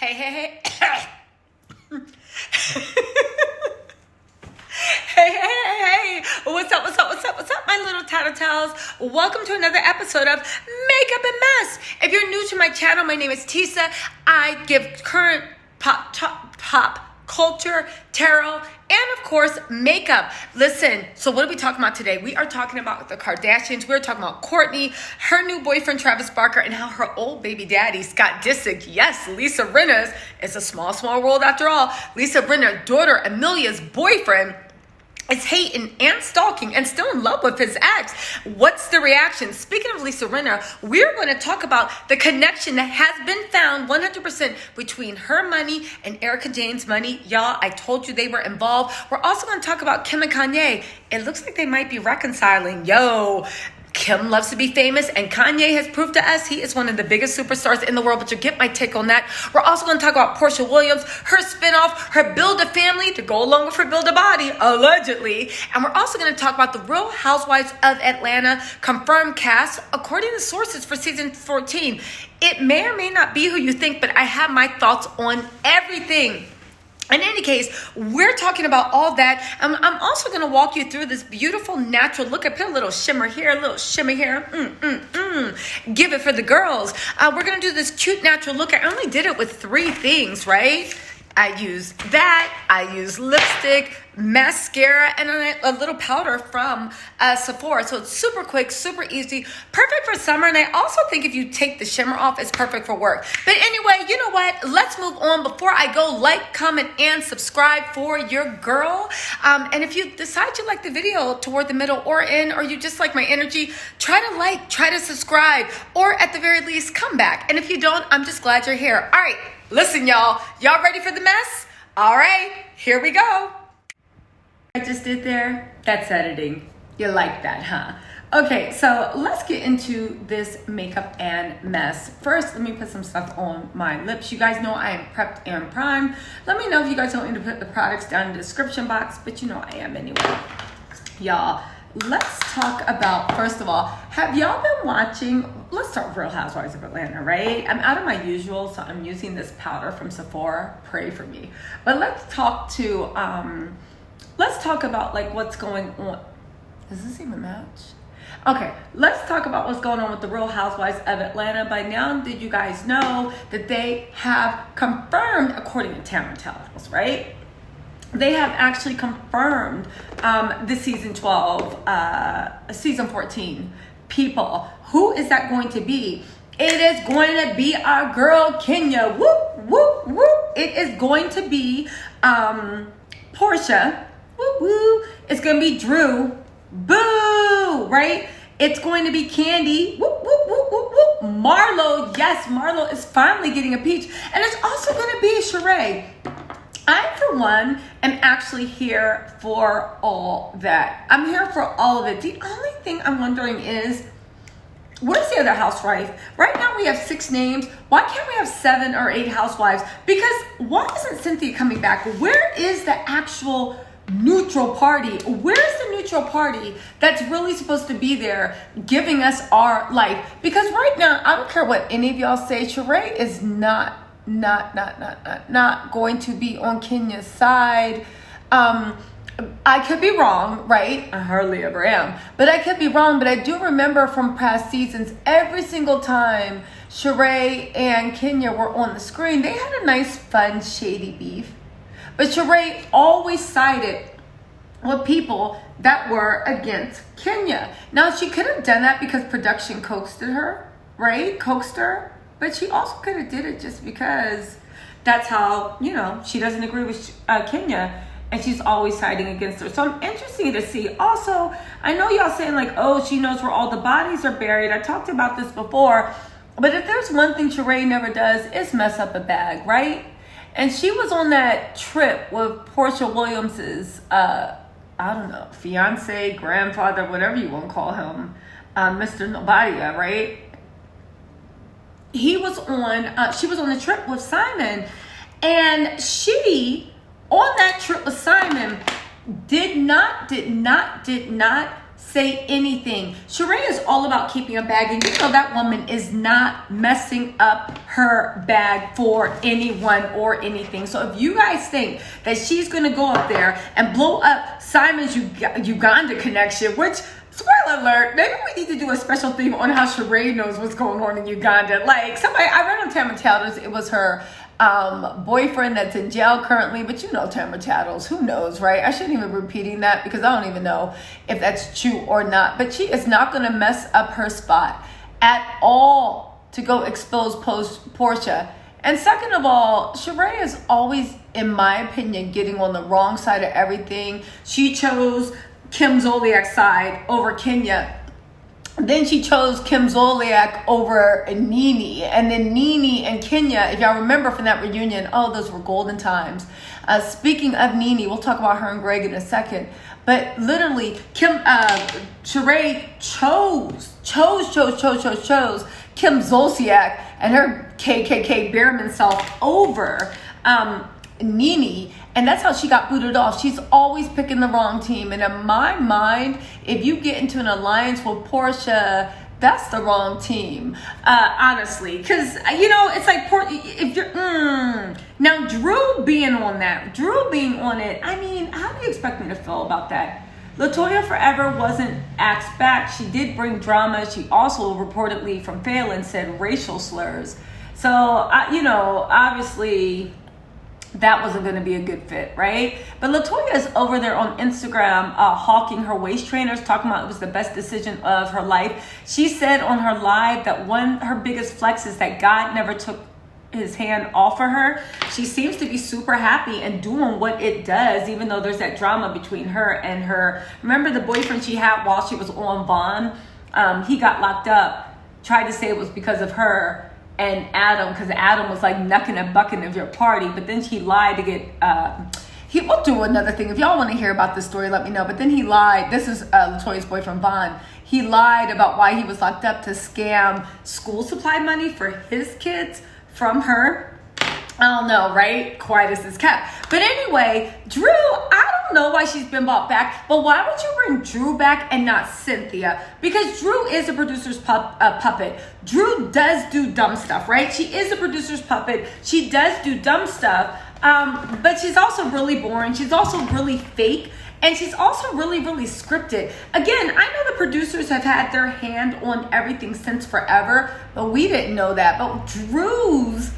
Hey. Hey. What's up, my little Tattle Tells? Welcome to another episode of Makeup&Mess. If you're new to my channel, my name is Tisa. I give current pop culture, tarot, and of course, makeup. Listen, so what are we talking about today? We are talking about the Kardashians. We're talking about Kourtney, her new boyfriend, Travis Barker, and how her old baby daddy, Scott Disick, yes, Lisa Rinna's, it's a small world after all. Lisa Rinna's daughter, Amelia's boyfriend, is hating and stalking and still in love with his ex. What's the reaction? Speaking of Lisa Rinna, we're going to talk about the connection that has been found 100% between her money and Erica Jane's money. Y'all, I told you they were involved. We're also going to talk about Kim and Kanye. It looks like they might be reconciling. Yo, Kim loves to be famous, and Kanye has proved to us he is one of the biggest superstars in the world, but you'll get my take on that. We're also going to talk about Porsha Williams, her spinoff, her build a family to go along with her build a body, allegedly. And we're also going to talk about the Real Housewives of Atlanta confirmed cast, according to sources for season 14. It may or may not be who you think, but I have my thoughts on everything. In any case, we're talking about all that. I'm also going to walk you through this beautiful natural look. I put a little shimmer here, a little shimmer here. Give it for the girls. We're going to do this cute natural look. I only did it with 3 things, right? I used that. I used lipstick, mascara, and a little powder from Sephora. So it's super quick, super easy, perfect for summer. And I also think if you take the shimmer off, it's perfect for work. But anyway, you know what? Let's move on. Before I go, like, comment, and subscribe for your girl. And if you decide you like the video toward the middle or in, or you just like my energy, try to like, try to subscribe, or at the very least, come back. And if you don't, I'm just glad you're here. All right, listen, y'all. Y'all ready for the mess? All right, here we go. I just did there, that's editing. You like that, huh? Okay, so let's get into this makeup and mess. First, let me put some stuff on my lips. You guys know I am prepped and primed. Let me know if you guys want me to put the products down in the description box, but you know I am anyway. Y'all, let's talk about, first of all, have y'all been watching, let's start with Real Housewives of Atlanta, right? I'm out of my usual, so I'm using this powder from Sephora. Pray for me. But let's talk about like what's going on. Does this even match? Okay, let's talk about what's going on with the Real Housewives of Atlanta. By now, did you guys know that they have confirmed, according to Tattle Tells, right? They have actually confirmed the season 14 people. Who is that going to be? It is going to be our girl Kenya. Whoop, whoop, whoop. It is going to be Porsha. Woo woo. It's gonna be Drew. Boo! Right? It's going to be Candy. Whoop, whoop, whoop, whoop, whoop. Marlo. Yes, Marlo is finally getting a peach. And it's also gonna be Sheree. I, for one, am actually here for all that. I'm here for all of it. The only thing I'm wondering is, where's the other housewife? Right now we have 6 names. Why can't we have 7 or 8 housewives? Because why isn't Cynthia coming back? Where is the actual neutral party? Where's the neutral party that's really supposed to be there giving us our life? Because right now, I don't care what any of y'all say, Sheree is not going to be on Kenya's side. I could be wrong, right? I hardly ever am, but I could be wrong. But I do remember from past seasons, every single time Sheree and Kenya were on the screen, they had a nice, fun, shady beef. But Sheree always sided with people that were against Kenya. Now, she could have done that because production coaxed her, right? Coaxed her. But she also could have did it just because that's how, you know, she doesn't agree with Kenya. And she's always siding against her. So I'm interested to see. Also, I know y'all saying like, oh, she knows where all the bodies are buried. I talked about this before. But if there's one thing Sheree never does, it's mess up a bag, right? And she was on that trip with Porsha Williams's, I don't know, fiance, grandfather, whatever you want to call him, Mr. Nobadia, right? She was on the trip with Simon, and she, on that trip with Simon, did not say anything. Sheree is all about keeping a bag, and you know that woman is not messing up her bag for anyone or anything. So if you guys think that she's going to go up there and blow up Simon's Uganda connection, which, spoiler alert, maybe we need to do a special theme on how Sheree knows what's going on in Uganda. Like, somebody, I read on Tattle Tells, it was her boyfriend that's in jail currently, but you know Tattle Tells, who knows, right? I shouldn't even be repeating that because I don't even know if that's true or not, but she is not going to mess up her spot at all to go expose Porsha. And second of all, Sheree is always, in my opinion, getting on the wrong side of everything. She chose Kim Zolciak's side over Kenya. Then she chose Kim Zolciak over Nene. And then Nene and Kenya, if y'all remember from that reunion, oh, those were golden times. Speaking of Nene, we'll talk about her and Greg in a second. But literally, Sheree chose Kim Zolciak and her KKK Behrman self over Nene, and that's how she got booted off. She's always picking the wrong team, and in my mind, if you get into an alliance with Porsha, that's the wrong team, honestly, because you know it's like if you're now Drew being on it. I mean, how do you expect me to feel about that? LaToya Forever wasn't asked back. She did bring drama. She also reportedly from Phelan said racial slurs. So you know, obviously, that wasn't going to be a good fit, right? But LaToya is over there on Instagram hawking her waist trainers, talking about it was the best decision of her life. She said on her live that her biggest flex is that God never took his hand off of her. She seems to be super happy and doing what it does, even though there's that drama between her and her. Remember the boyfriend she had while she was on Vaughn? He got locked up, tried to say it was because of her and Adam, because Adam was like knucking and bucking of your party, but then he lied to get he will do another thing. If y'all want to hear about this story, let me know. But then he lied. This is LaToya's boyfriend Vaughn. He lied about why he was locked up to scam school supply money for his kids from her. I don't know, right? Quiet as it's kept. But anyway, Drew, I don't know why she's been brought back, but why would you bring Drew back and not Cynthia? Because Drew is a producer's puppet. Drew does do dumb stuff, right? She is a producer's puppet. She does do dumb stuff, but she's also really boring. She's also really fake. And she's also really, really scripted. Again, I know the producers have had their hand on everything since forever, but we didn't know that. But Drew's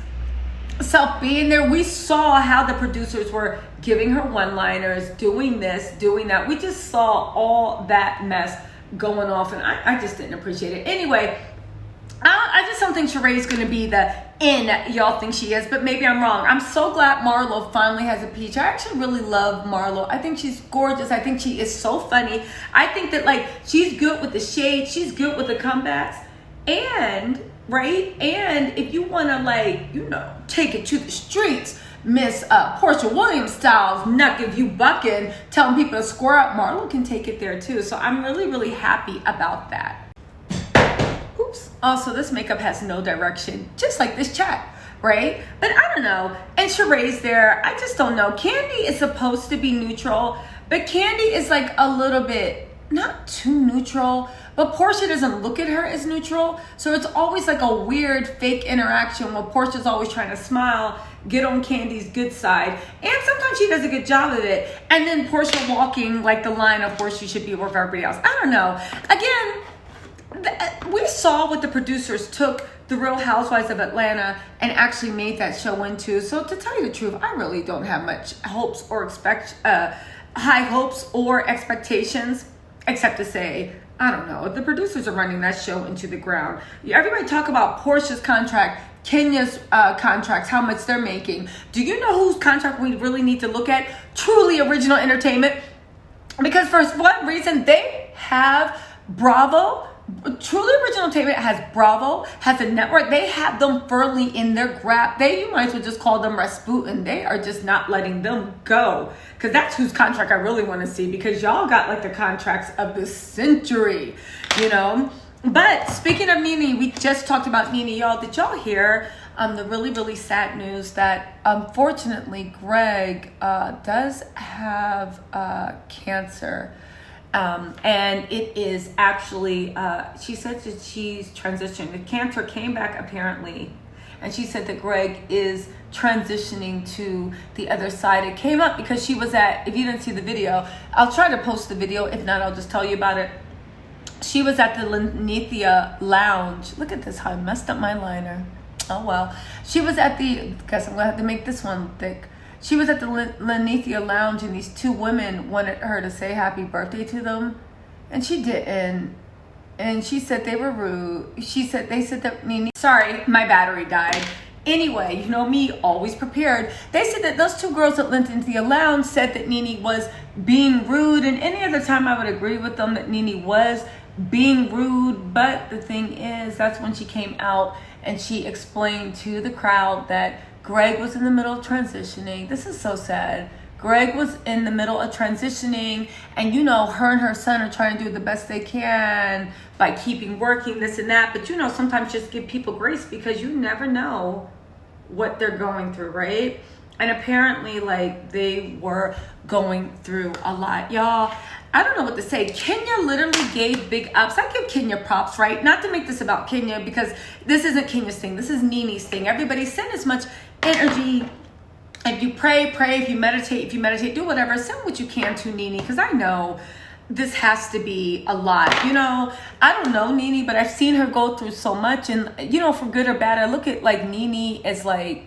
self being there, we saw how the producers were giving her one-liners, doing this, doing that. We just saw all that mess going off, and I just didn't appreciate it. Anyway, I just don't think Sheree's going to be the y'all think she is, but maybe I'm wrong. I'm so glad Marlo finally has a peach. I actually really love Marlo. I think she's gorgeous. I think she is so funny. I think that like she's good with the shade. She's good with the comebacks. And right? And if you want to like, you know, take it to the streets, Miss Porsha Williams styles, not give you bucking, telling people to square up, Marlo can take it there too. So I'm really, really happy about that. Oops. Also, this makeup has no direction, just like this chat, right? But I don't know. And Sheree's there. I just don't know. Kandi is supposed to be neutral, but Kandi is like a little bit, not too neutral, but Porsha doesn't look at her as neutral. So it's always like a weird fake interaction where Portia's always trying to smile, get on Kandi's good side. And sometimes she does a good job of it. And then Porsha walking like the line of course she should be with everybody else. I don't know. Again, we saw what the producers took the Real Housewives of Atlanta and actually made that show into. So to tell you the truth, I really don't have much hopes or high hopes or expectations, except to say, I don't know, the producers are running that show into the ground. Everybody talk about Porsha's contract, Kenya's contracts, how much they're making. Do you know whose contract we really need to look at? Truly Original Entertainment. Because for one reason, they have Bravo. Truly Original Entertainment has Bravo, has a network. They have them firmly in their grasp. You might as well just call them Rasputin. They are just not letting them go. Because that's whose contract I really want to see. Because y'all got like the contracts of the century, you know. But speaking of Nene, we just talked about Nene. Y'all, did y'all hear the really, really sad news that unfortunately Greg does have cancer. And it is actually, she said that she's transitioning. The cancer came back apparently. And she said that Greg is transitioning to the other side. It came up because she was at, if you didn't see the video, I'll try to post the video. If not, I'll just tell you about it. She was at the Lenithia Lounge. Look at this, how I messed up my liner. Oh, well. She was at the, guess I'm going to have to make this one thick. She was at the Lenithia Lounge, and these two women wanted her to say happy birthday to them. And she didn't. And she said they were rude. They said that Nene, sorry, my battery died. Anyway, you know me, always prepared. They said that those two girls that went into the lounge said that Nene was being rude. And any other time I would agree with them that Nene was being rude. But the thing is, that's when she came out and she explained to the crowd that Greg was in the middle of transitioning. This is so sad. Greg was in the middle of transitioning, and you know, her and her son are trying to do the best they can by keeping working, this and that. But you know, sometimes just give people grace because you never know what they're going through, right? And apparently, like, they were going through a lot. Y'all, I don't know what to say. Kenya literally gave big ups. I give Kenya props, right? Not to make this about Kenya, because this isn't Kenya's thing. This is Nene's thing. Everybody send as much energy. If you pray, if you meditate, do whatever. Send what you can to Nene, because I know this has to be a lot. You know, I don't know Nene, but I've seen her go through so much. And, you know, for good or bad, I look at, like, Nene as, like,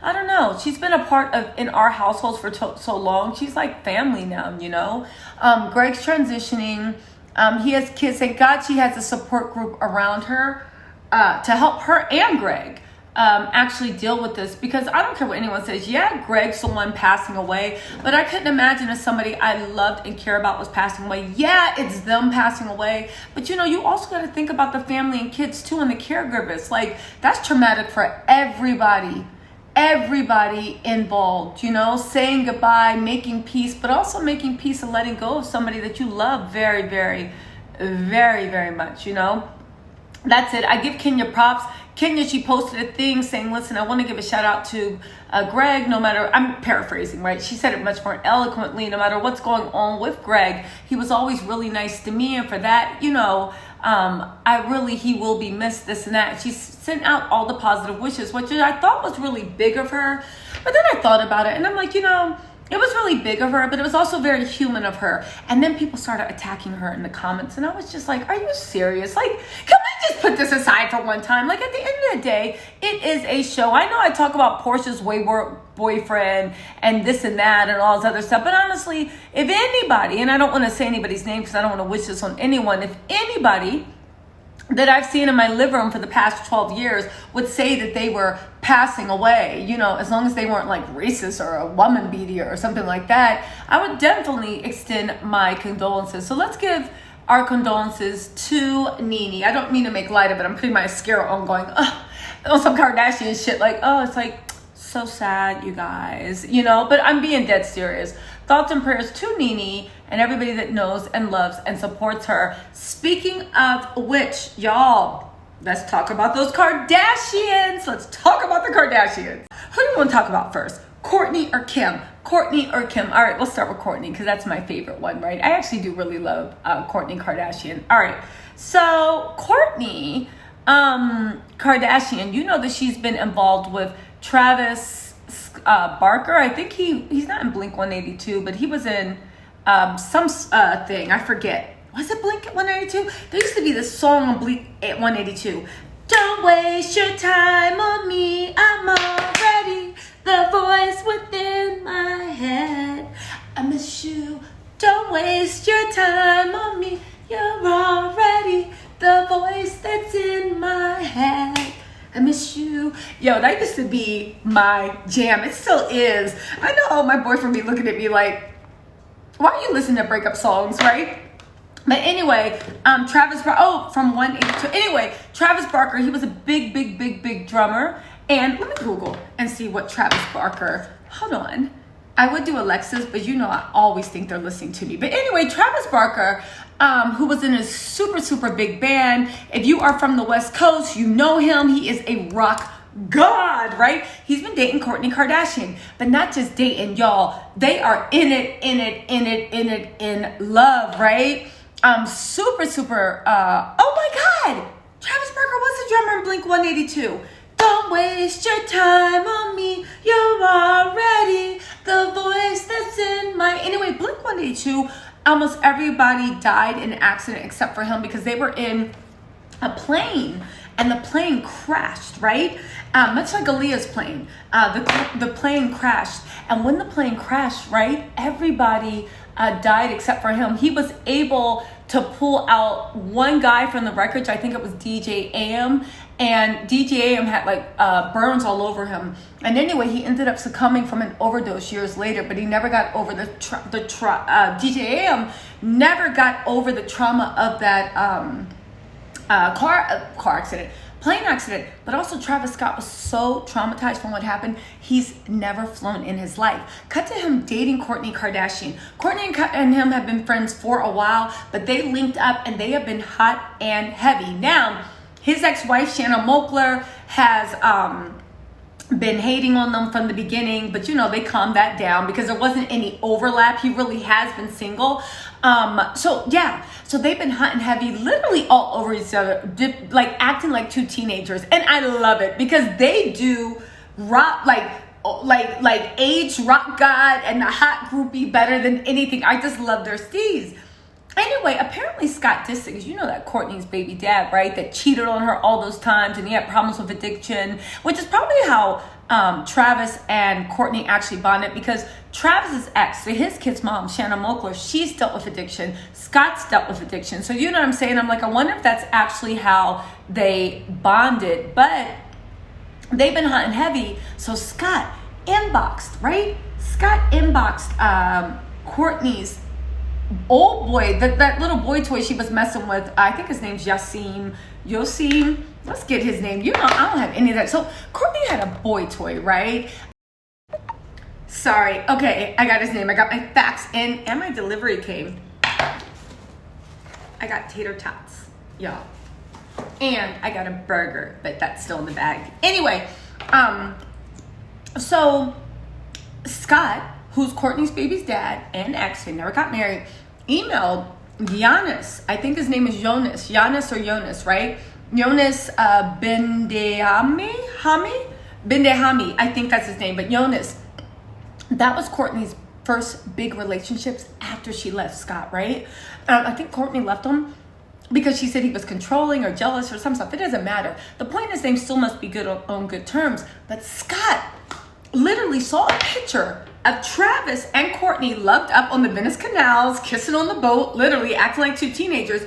I don't know. She's been a part of, in our households for so long. She's like family now, you know. Greg's transitioning. He has kids. Thank God she has a support group around her to help her and Greg actually deal with this, because I don't care what anyone says. Yeah, Greg's the one passing away, but I couldn't imagine if somebody I loved and care about was passing away. Yeah, it's them passing away, but you know, you also got to think about the family and kids too, and the caregivers. Like, that's traumatic for everybody involved, you know, saying goodbye, making peace, but also making peace and letting go of somebody that you love very, very, very, very much, you know. That's it. I give Kenya props. Kenya, she posted a thing saying, listen, I want to give a shout out to Greg, no matter, I'm paraphrasing, right? She said it much more eloquently. No matter what's going on with Greg, he was always really nice to me. And for that, you know, he will be missed, this and that. She sent out all the positive wishes, which I thought was really big of her. But then I thought about it and I'm like, you know, it was really big of her, but it was also very human of her. And then people started attacking her in the comments. And I was just like, are you serious? Like, can we just put this aside for one time? Like, at the end of the day, it is a show. I know I talk about Porsha's wayward boyfriend and this and that and all this other stuff. But honestly, if anybody, and I don't want to say anybody's name because I don't want to wish this on anyone, if anybody that I've seen in my living room for the past 12 years would say that they were passing away, you know, as long as they weren't like racist or a woman beater or something like that, I would definitely extend my condolences. So let's give our condolences to Nene. I don't mean to make light of it. I'm putting my mascara on going, on some Kardashian shit, like, oh, it's like so sad, you guys, you know, but I'm being dead serious. Thoughts and prayers to Nene and everybody that knows and loves and supports her. Speaking of which, y'all, let's talk about those Kardashians. Let's talk about the Kardashians. Who do you want to talk about first? Kourtney or Kim? Kourtney or Kim? All right, let's start with Kourtney because that's my favorite one, right? I actually do really love Kourtney Kardashian. All right, so Kourtney Kardashian, you know that she's been involved with Travis Barker. I think he's not in Blink 182, but he was in some thing. I forget. Was it Blink 182? There used to be this song on Blink 182. Don't waste your time on me. I'm already the voice within my head. I miss you. Don't waste your time on me. You're already the voice that's in my head. I miss you. Yo, that used to be my jam. It still is. I know my boyfriend be looking at me like, why are you listening to breakup songs, right? But anyway, Travis Barker, from 182. Anyway, Travis Barker, he was a big drummer. And let me Google and see what Travis Barker, hold on. I would do Alexis, but you know I always think they're listening to me. But anyway, Travis Barker, who was in a super big band. If you are from the West Coast, you know him. He is a rock God, right? He's been dating Kourtney Kardashian, but not just dating, y'all. They are in love, right? Super, oh my God. Travis Barker was the drummer in Blink-182. Don't waste your time on me. You're already the voice that's in my... Anyway, Blink-182, almost everybody died in an accident except for him because they were in a plane and the plane crashed, right? Much like Aaliyah's plane. The plane crashed. And when the plane crashed, right, everybody died except for him. He was able to pull out one guy from the wreckage. I think it was DJ AM. And DJ AM had like burns all over him. And anyway, he ended up succumbing from an overdose years later, but he never got over DJ AM never got over the trauma of that car accident, plane accident. But also Travis Scott was so traumatized from what happened, he's never flown in his life. Cut to him dating Kourtney Kardashian. Kourtney and him have been friends for a while, but they linked up and they have been hot and heavy. Now, his ex-wife, Shanna Moakler, has been hating on them from the beginning, but you know, they calmed that down because there wasn't any overlap. He really has been single. So they've been hot and heavy, literally all over each other, like acting like two teenagers. And I love it because they do rock, like age rock god and the hot groupie better than anything. I just love their steez. Anyway, apparently Scott dissed, because you know that Kourtney's baby dad, right? That cheated on her all those times and he had problems with addiction, which is probably how Travis and Kourtney actually bonded, because Travis's ex, so his kid's mom, Shanna Moakler, she's dealt with addiction. Scott's dealt with addiction. So you know what I'm saying? I'm like, I wonder if that's actually how they bonded. But they've been hot and heavy. So Scott inboxed, right? Scott inboxed Kourtney's old boy, that little boy toy she was messing with. I think his name's Yosim. Let's get his name. You know, I don't have any of that. So Kourtney had a boy toy, right? Sorry. Okay, I got his name. I got my fax in and my delivery came. I got tater tots, y'all. And I got a burger, but that's still in the bag. Anyway, so Scott, who's Kourtney's baby's dad and ex, they never got married, emailed Giannis. I think his name is Jonas, right? Jonas Bendehami, I think that's his name, but Jonas. That was Kourtney's first big relationships after she left Scott, right? I think Kourtney left him because she said he was controlling or jealous or some stuff. It doesn't matter. The point is they still must be good on good terms. But Scott literally saw a picture of Travis and Kourtney loved up on the Venice canals, kissing on the boat, literally acting like two teenagers,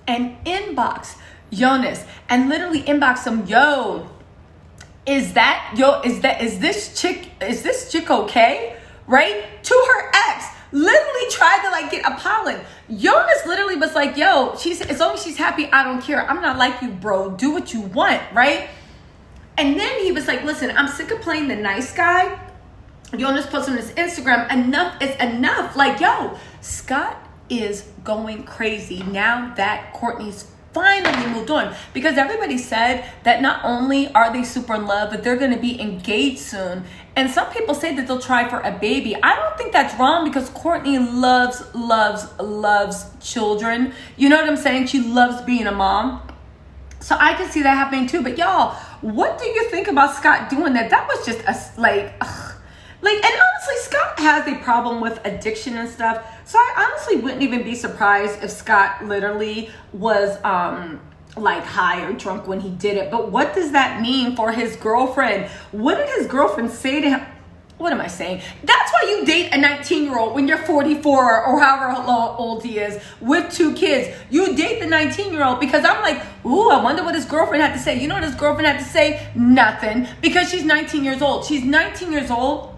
and inboxed Jonas and literally inboxed him, is this chick okay? Right? To her ex. Literally tried to like get a pollen. Jonas literally was like, as long as she's happy, I don't care. I'm not like you, bro. Do what you want, right? And then he was like, listen, I'm sick of playing the nice guy. Jonas posted on his Instagram, enough is enough. Like, Scott is going crazy now that Kourtney's finally moved on, because everybody said that not only are they super in love, but they're going to be engaged soon. And some people say that they'll try for a baby. I don't think that's wrong, because Kourtney loves children. You know what I'm saying? She loves being a mom. So I can see that happening too. But y'all, what do you think about Scott doing that? That was just and honestly, Scott has a problem with addiction and stuff. So I honestly wouldn't even be surprised if Scott literally was high or drunk when he did it. But what does that mean for his girlfriend? What did his girlfriend say to him? What am I saying? That's why you date a 19-year-old when you're 44 or however old he is with 2 kids. You date the 19-year-old, because I'm like, ooh, I wonder what his girlfriend had to say. You know what his girlfriend had to say? Nothing, because she's 19 years old. She's 19 years old.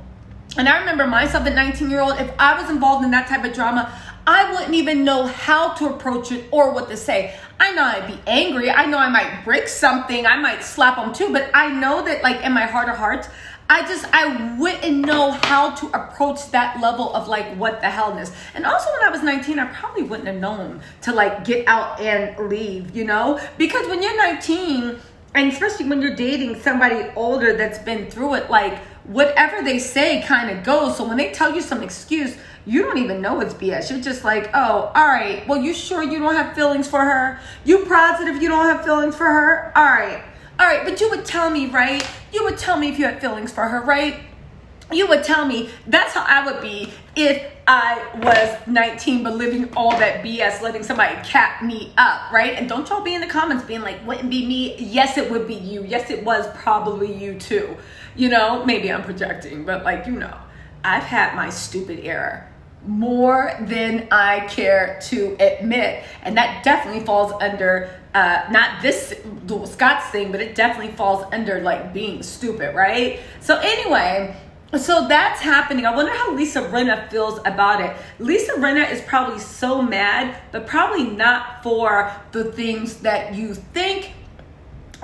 And I remember myself at 19-year-old, if I was involved in that type of drama, I wouldn't even know how to approach it or what to say. I know I'd be angry. I know I might break something. I might slap him too. But I know that, like, in my heart of hearts, I wouldn't know how to approach that level of like, what the hellness. And also when I was 19, I probably wouldn't have known to like get out and leave, because when you're 19, And especially when you're dating somebody older that's been through it, like whatever they say kind of goes. So when they tell you some excuse, you don't even know it's BS. You're just like, oh, all right. Well, you sure you don't have feelings for her? You positive you don't have feelings for her? All right. All right. But you would tell me, right? You would tell me if you had feelings for her, right? You would tell me. That's how I would be if I was 19 but living all that BS, letting somebody cap me up, right? And don't y'all be in the comments being like, wouldn't be me. Yes, it would be you. Yes, it was probably you too. You know, maybe I'm projecting, but like, you know, I've had my stupid era more than I care to admit. And that definitely falls under, not this Scott's thing, but it definitely falls under like being stupid, right? So anyway, so that's happening. I wonder how Lisa Rinna feels about it. Lisa Rinna is probably so mad, but probably not for the things that you think,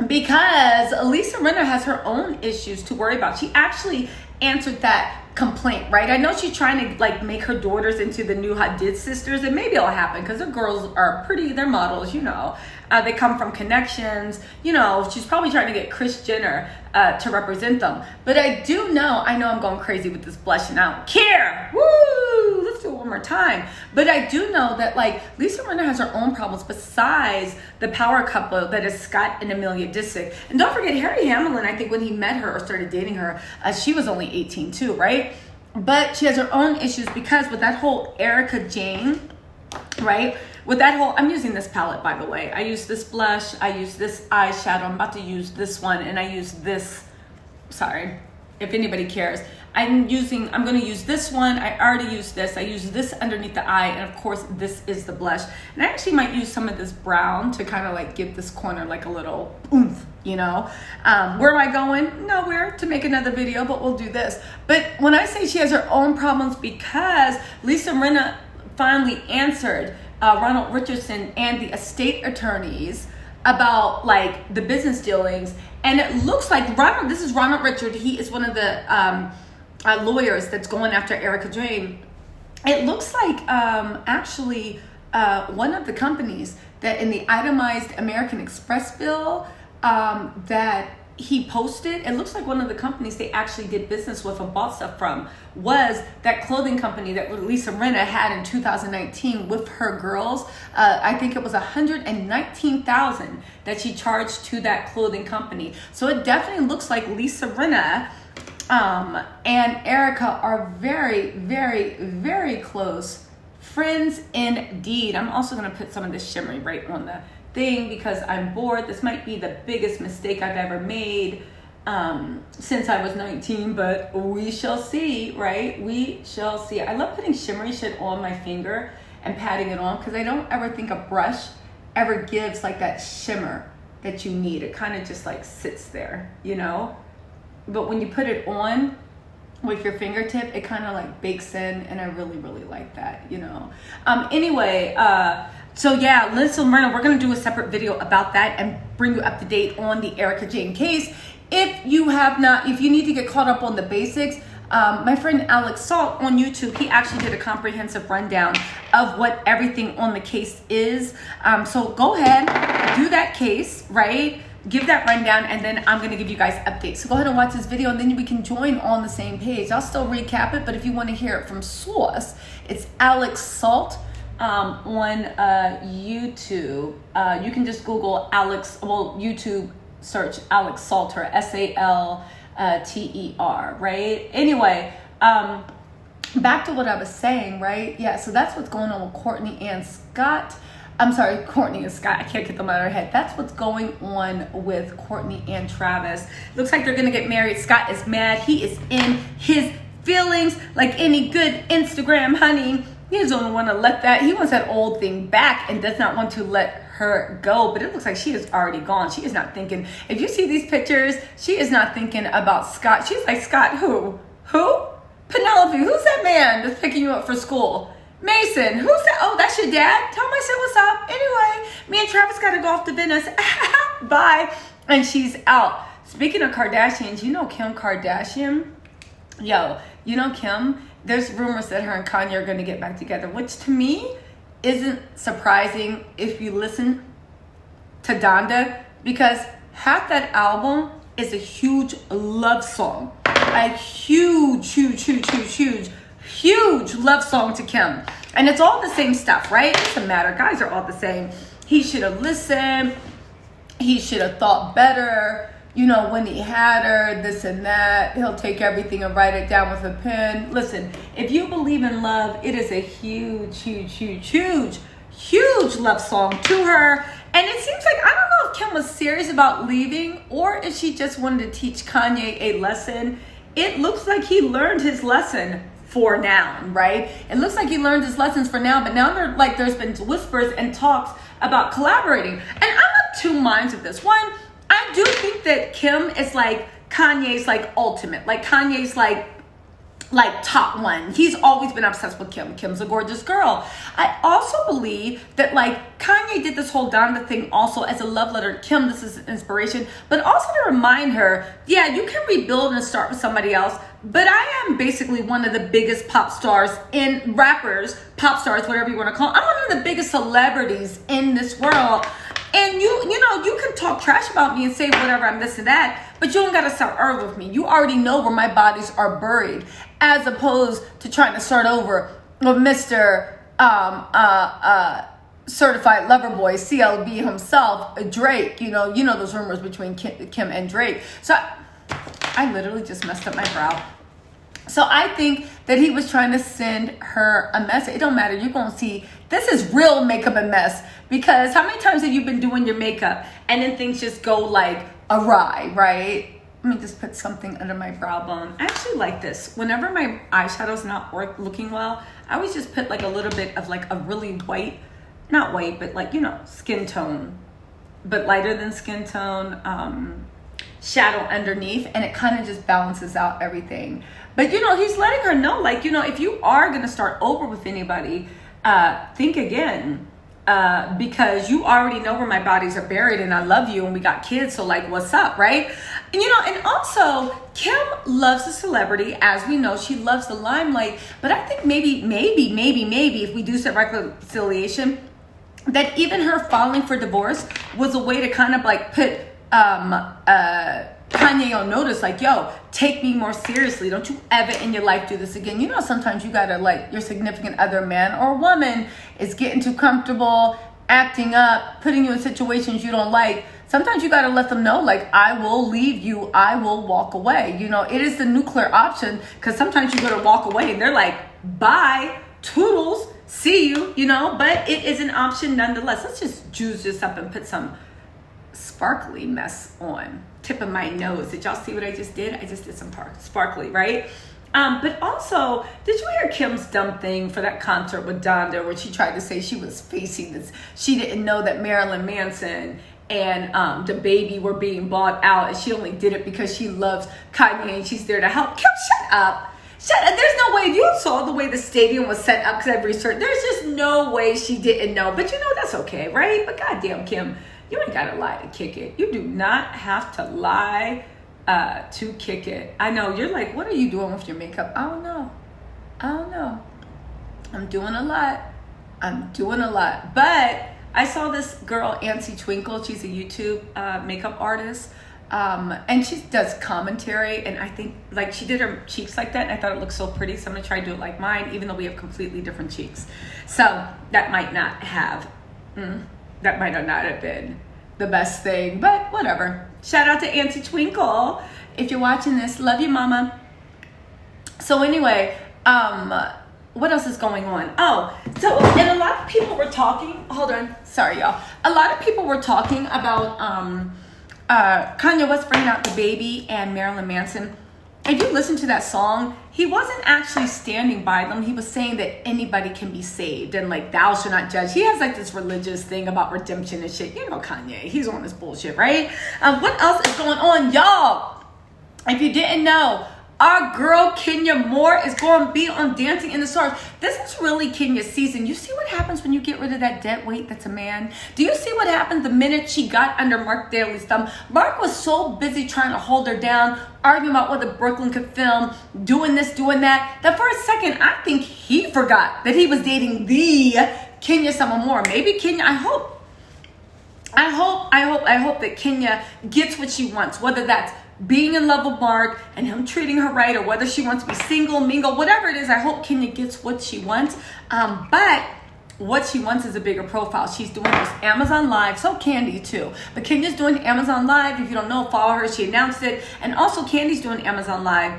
because Lisa Rinna has her own issues to worry about. She actually answered that complaint, right? I know she's trying to like make her daughters into the new Hadid sisters, and maybe it'll happen because the girls are pretty, they're models, you know. They come from connections, you know. She's probably trying to get Kris Jenner to represent them. But I know I'm going crazy with this blush and I don't care. Woo! Let's do it one more time. But I do know that like Lisa Rinna has her own problems besides the power couple that is Scott and Amelia Disick. And don't forget Harry Hamlin, I think when he met her or started dating her, she was only 18 too, right? But she has her own issues because with that whole Erica Jane, right? With that whole, I'm using this palette, by the way. I use this blush, I use this eyeshadow, I'm about to use this one, and I use this, sorry, if anybody cares. I'm gonna use this one. I already used this. I use this underneath the eye, and of course, this is the blush. And I actually might use some of this brown to kind of like give this corner like a little oomph, you know? Where am I going? Nowhere, to make another video, but we'll do this. But when I say she has her own problems, because Lisa Rinna finally answered Ronald Richardson and the estate attorneys about like the business dealings, and it looks like this is Ronald Richard. He is one of the lawyers that's going after Erica Jane. It looks like actually one of the companies that in the itemized American Express bill that he posted, it looks like one of the companies they actually did business with and bought stuff from was that clothing company that Lisa Rinna had in 2019 with her girls. I think it was $119,000 that she charged to that clothing company. So it definitely looks like Lisa Rinna and Erica are very, very, very close friends indeed. I'm also going to put some of this shimmery right on the thing because I'm bored. This might be the biggest mistake I've ever made since I was 19, but we shall see, right? We shall see. I love putting shimmery shit on my finger and patting it on because I don't ever think a brush ever gives like that shimmer that you need. It kind of just like sits there, you know? But when you put it on with your fingertip, it kind of like bakes in, and I really, really like that, you know? Anyway, so yeah, Lisa Rinna, we're gonna do a separate video about that and bring you up to date on the Erica Jane case. If you need to get caught up on the basics, my friend Alex Salt on YouTube, he actually did a comprehensive rundown of what everything on the case is. So go ahead, do that case, right? Give that rundown, and then I'm going to give you guys updates. So go ahead and watch this video, and then we can join on the same page. I'll still recap it, but if you want to hear it from source, it's Alex Salt on YouTube. You can just Google YouTube search Alex Salter, Salter, right? Anyway, back to what I was saying, right? Yeah, so that's what's going on with Kourtney and Scott. I'm sorry, Kourtney and Scott. I can't get them out of her head. That's what's going on with Kourtney and Travis. Looks like they're going to get married. Scott is mad. He is in his feelings like any good Instagram honey. He doesn't want to let that. He wants that old thing back and does not want to let her go. But it looks like she is already gone. She is not thinking. If you see these pictures, she is not thinking about Scott. She's like, Scott, who? Who? Penelope. Who's that man that's picking you up for school? Mason, who's that? Oh, that's your dad? Tell him I said what's up. Anyway, me and Travis got to go off to Venice. Bye. And she's out. Speaking of Kardashians, you know Kim Kardashian? Yo, you know Kim? There's rumors that her and Kanye are going to get back together, which to me isn't surprising if you listen to Donda, because half that album is a huge love song. A huge love song to Kim. And it's all the same stuff, right? It doesn't matter. Guys are all the same. He should have listened. He should have thought better. You know, when he had her, this and that. He'll take everything and write it down with a pen. Listen, if you believe in love, it is a huge love song to her. And it seems like, I don't know if Kim was serious about leaving or if she just wanted to teach Kanye a lesson. It looks like he learned his lesson for now, right? It looks like he learned his lessons for now, but now there's been whispers and talks about collaborating. And I'm of two minds of this. One, I do think that Kim is like Kanye's like ultimate. Like Kanye's like top one. He's always been obsessed with Kim. Kim's a gorgeous girl. I also believe that like Kanye did this whole Donda thing also as a love letter to Kim. This is an inspiration, but also to remind her, yeah, you can rebuild and start with somebody else, but I am basically one of the biggest pop stars in rappers, pop stars, whatever you want to call them. I'm one of the biggest celebrities in this world. And you know, you can talk trash about me and say whatever, I'm this and that, but you don't got to start over with me. You already know where my bodies are buried, as opposed to trying to start over with Mr. Certified Lover Boy, CLB himself, Drake. You know those rumors between Kim and Drake. So I literally just messed up my brow. So I think that he was trying to send her a message. It don't matter. You're going to see, this is real Makeup and Mess. Because how many times have you been doing your makeup and then things just go like awry, right? Let me just put something under my brow bone. I actually like this. Whenever my eyeshadow's not looking well, I always just put like a little bit of like a really white, not white, but like, you know, skin tone, but lighter than skin tone, shadow underneath, and it kind of just balances out everything. But you know, he's letting her know, like, you know, if you are going to start over with anybody, think again. Because you already know where my bodies are buried and I love you and we got kids, so like, what's up, right? And you know, and also Kim loves the celebrity, as we know. She loves the limelight, but I think maybe if we do some reconciliation, that even her filing for divorce was a way to kind of like put Kanye on notice, like, yo, take me more seriously. Don't you ever in your life do this again. You know, sometimes you gotta, like, your significant other, man or woman, is getting too comfortable, acting up, putting you in situations you don't like. Sometimes you gotta let them know, like, I will leave you, I will walk away. You know, it is the nuclear option, because sometimes you gotta walk away and they're like, bye, toodles, see you, you know, but it is an option nonetheless. Let's just juice this up and put some sparkly mess on. Tip of my nose. Did y'all see what I just did? I just did some sparkly, right? But also, did you hear Kim's dumb thing for that concert with Donda where she tried to say she was facing this? She didn't know that Marilyn Manson and the baby were being bought out, and she only did it because she loves Kanye and she's there to help. Kim, shut up. Shut up. There's no way. You saw the way the stadium was set up, because I've researched. There's just no way she didn't know. But you know, that's okay, right? But goddamn, Kim, you ain't gotta lie to kick it. You do not have to lie to kick it. I know, you're like, what are you doing with your makeup? I don't know. I'm doing a lot. But I saw this girl, Ancy Twinkle. She's a YouTube makeup artist. And she does commentary. And I think, like, she did her cheeks like that. And I thought it looked so pretty. So I'm gonna try to do it like mine, even though we have completely different cheeks. So that might not have been the best thing, but whatever. Shout out to Auntie Twinkle. If you're watching this, love you, mama. So anyway, what else is going on? Oh, so, and a lot of people were talking, hold on, sorry y'all. A lot of people were talking about Kanye West bringing out the baby and Marilyn Manson. If you listen to that song, he wasn't actually standing by them. He was saying that anybody can be saved and like, thou shalt not judge. He has like this religious thing about redemption and shit. You know Kanye, he's on this bullshit, right? What else is going on, y'all? If you didn't know, our girl Kenya Moore is going to be on Dancing in the Stars. This is really Kenya's season. You see what happens when you get rid of that dead weight that's a man? Do you see what happened the minute she got under Mark Daly's thumb? Mark was so busy trying to hold her down, arguing about whether Brooklyn could film, doing this, doing that for a second, I think he forgot that he was dating the Kenya Moore. Maybe Kenya, I hope I hope that Kenya gets what she wants, whether that's being in love with Mark and him treating her right, or whether she wants to be single, mingle, whatever it is. I hope Kenya gets what she wants. But what she wants is a bigger profile. She's doing this Amazon Live, so Candy too. But Kenya's doing Amazon Live. If you don't know, follow her. She announced it. And also Candy's doing Amazon Live.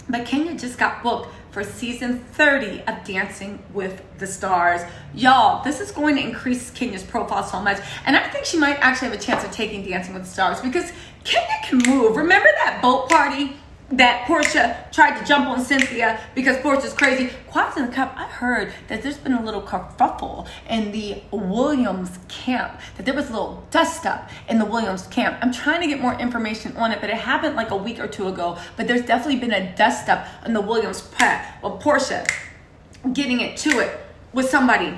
But Kenya just got booked for season 30 of Dancing with the Stars. Y'all, this is going to increase Kenya's profile so much. And I think she might actually have a chance of taking Dancing with the Stars because Kenya can move. Remember that boat party that Porsha tried to jump on Cynthia because Porsha's crazy? Quiet in the Cup, I heard that there's been a little kerfuffle in the Williams camp, that there was a little dust up in the Williams camp. I'm trying to get more information on it, but it happened like a week or two ago. But there's definitely been a dust up in the Williams prep. Well, Porsha getting into it with somebody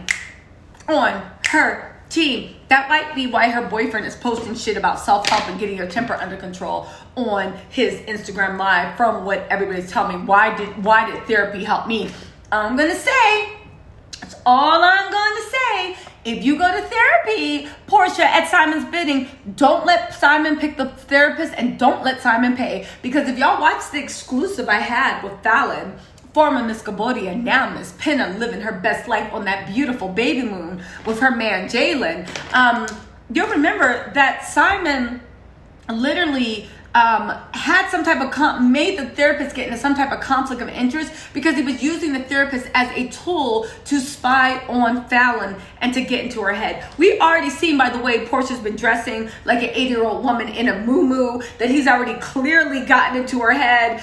on her team. That might be why her boyfriend is posting shit about self-help and getting her temper under control on his Instagram Live, from what everybody's telling me. Why did therapy help me? I'm going to say, that's all I'm going to say. If you go to therapy, Porsha, at Simon's bidding, don't let Simon pick the therapist and don't let Simon pay. Because if y'all watch the exclusive I had with Fallon, former Miss Cambodia, now Miss Pinna, living her best life on that beautiful baby moon with her man Jalen. You'll remember that Simon literally had some type of made the therapist get into some type of conflict of interest because he was using the therapist as a tool to spy on Fallon and to get into her head. We already seen, by the way, Porsha's been dressing like an 80-year-old woman in a muumuu, that he's already clearly gotten into her head.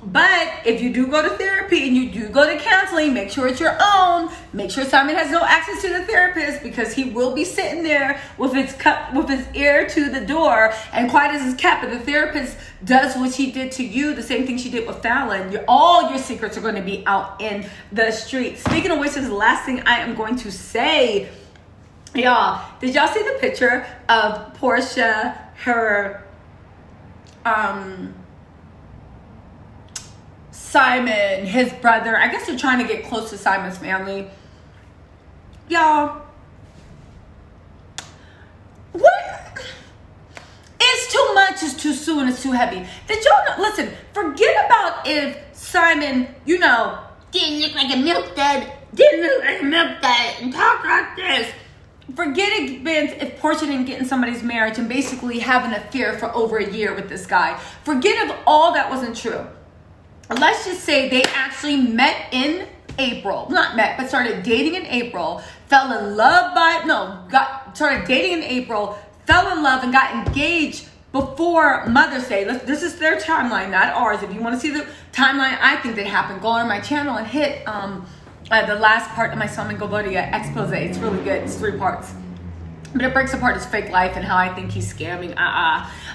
But if you do go to therapy and you do go to counseling, make sure it's your own. Make sure Simon has no access to the therapist, because he will be sitting there with his ear to the door and quiet as his cat. But the therapist does what she did to you, the same thing she did with Fallon. All your secrets are going to be out in the street. Speaking of which, this is the last thing I am going to say. Y'all, did y'all see the picture of Porsha, her Simon, his brother? I guess they're trying to get close to Simon's family. Y'all, what? It's too much, it's too soon, it's too heavy. Did y'all know? Listen, forget about if Simon, didn't look like a milk dud, and talk like this. Forget it, Vince, if Porsha didn't get in somebody's marriage and basically have an affair for over a year with this guy. Forget if all that wasn't true. Let's just say they actually met in April. Not met, but started dating in April. Started dating in April, fell in love, and got engaged before Mother's Day. This is their timeline, not ours. If you want to see the timeline I think that happened, go on my channel and hit the last part of my Simon Cambodia expose. It's really good. It's 3 parts. But it breaks apart his fake life and how I think he's scamming.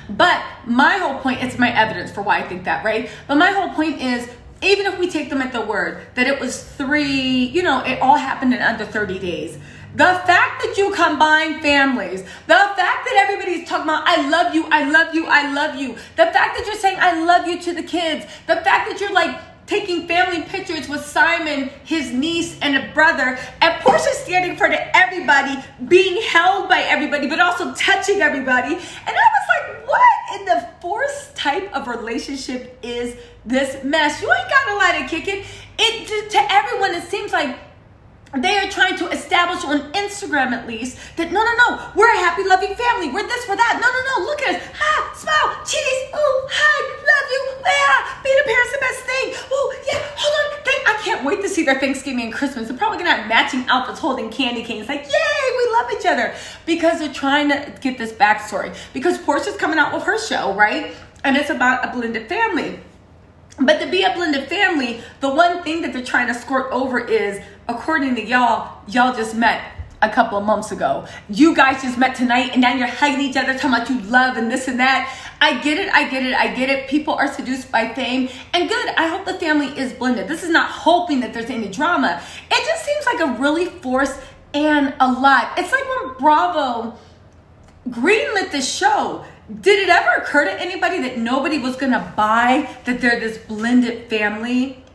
But my whole point, it's my evidence for why I think that, right? But my whole point is, even if we take them at the word, that it was 3, it all happened in under 30 days. The fact that you combine families, the fact that everybody's talking about, I love you, I love you, I love you. The fact that you're saying, I love you to the kids. The fact that you're taking family pictures with Simon, his niece, and a brother, and Porsha standing for everybody, being held by everybody, but also touching everybody. And I was like, what in the forced type of relationship is this mess? You ain't got a lot of kick it. To everyone, it seems like they are trying to establish on Instagram, at least, that no, we're a happy, loving family. We're this, we're that. No, look at us. Smile, cheese, ooh, hug, love you. Yeah, being a parent's the best thing. Ooh, yeah, hold on. I can't wait to see their Thanksgiving and Christmas. They're probably going to have matching outfits holding candy canes. Like, yay, we love each other. Because they're trying to get this backstory. Because Porsha's coming out with her show, right? And it's about a blended family. But to be a blended family, the one thing that they're trying to skirt over is, according to y'all just met a couple of months ago. You guys just met tonight, and now you're hugging each other, talking about you love and this and that. I get it. People are seduced by fame. And good, I hope the family is blended. This is not hoping that there's any drama. It just seems like a really forced and a lot. It's like when Bravo greenlit the show. Did it ever occur to anybody that nobody was going to buy that they're this blended family?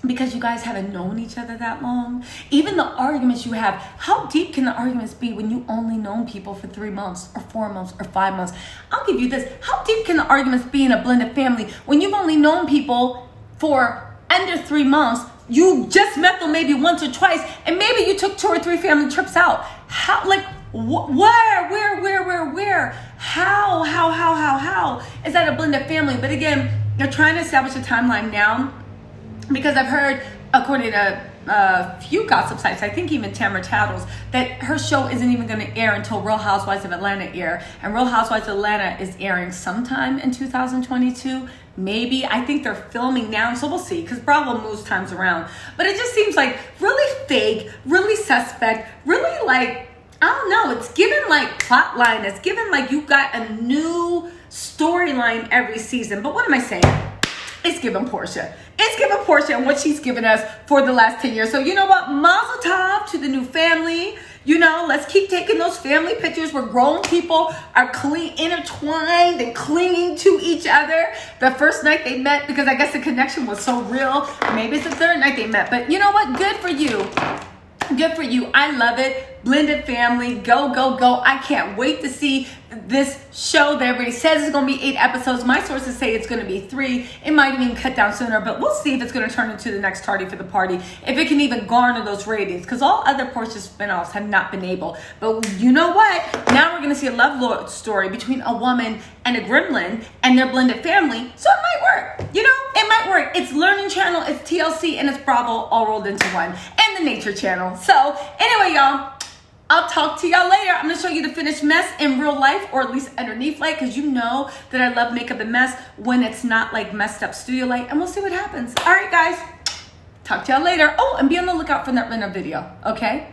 because you guys haven't known each other that long. Even the arguments you have, how deep can the arguments be when you only known people for 3 months or 4 months or 5 months? I'll give you this. How deep can the arguments be in a blended family when you've only known people for under 3 months? You just met them maybe once or twice, and maybe you took 2 or 3 family trips out. How, like, where? How is that a blended family? But again, they're trying to establish a timeline now, because I've heard, according to a few gossip sites, I think even Tattle Tells, that her show isn't even going to air until Real Housewives of Atlanta air. And Real Housewives of Atlanta is airing sometime in 2022. Maybe. I think they're filming now, so we'll see, because Bravo moves times around. But it just seems like really fake, really suspect, really like, I don't know, it's given like plot line. It's given like you got a new storyline every season. But what am I saying? It's given Porsha. It's given Porsha and what she's given us for the last 10 years. So you know what? Mazel tov to the new family. You know, let's keep taking those family pictures where grown people are intertwined and clinging to each other. The first night they met, because I guess the connection was so real. Maybe it's the third night they met. But you know what? Good for you. Good for you. I love it. Blended family. Go. I can't wait to see this show that everybody says is going to be 8 episodes. My sources say it's going to be 3. It might even cut down sooner, but we'll see if it's going to turn into the next tardy for the party. If it can even garner those ratings, because all other Porsche spinoffs have not been able. But you know what? Now we're going to see a love story between a woman and a gremlin and their blended family. So it might work. You know, it might work. It's Learning Channel, it's TLC, and it's Bravo all rolled into one. And the Nature Channel. So anyway, y'all, I'll talk to y'all later. I'm going to show you the finished mess in real life, or at least underneath light, because you know that I love Makeup&Mess when it's not like messed up studio light, and we'll see what happens. All right, guys. Talk to y'all later. Oh, and be on the lookout for that render video, okay?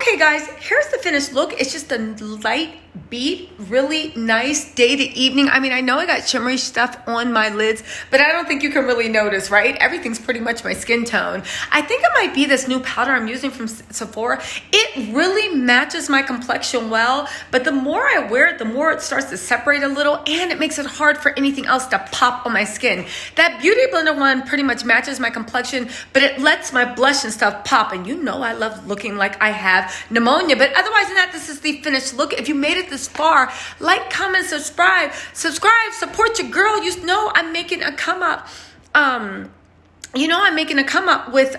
Okay, guys, here's the finished look. It's just a light beat, really nice day to evening. I mean, I know I got shimmery stuff on my lids, but I don't think you can really notice, right? Everything's pretty much my skin tone. I think it might be this new powder I'm using from Sephora. It really matches my complexion well, but the more I wear it, the more it starts to separate a little, and it makes it hard for anything else to pop on my skin. That Beauty Blender one pretty much matches my complexion, but it lets my blush and stuff pop, and you know I love looking like I have pneumonia. But otherwise than that, this is the finished look. If you made it this far, like, comment, subscribe, support your girl. You know I'm making a come up with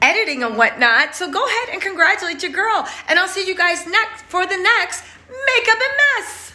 editing and whatnot, so go ahead and congratulate your girl, and I'll see you guys next for the next Makeup&Mess.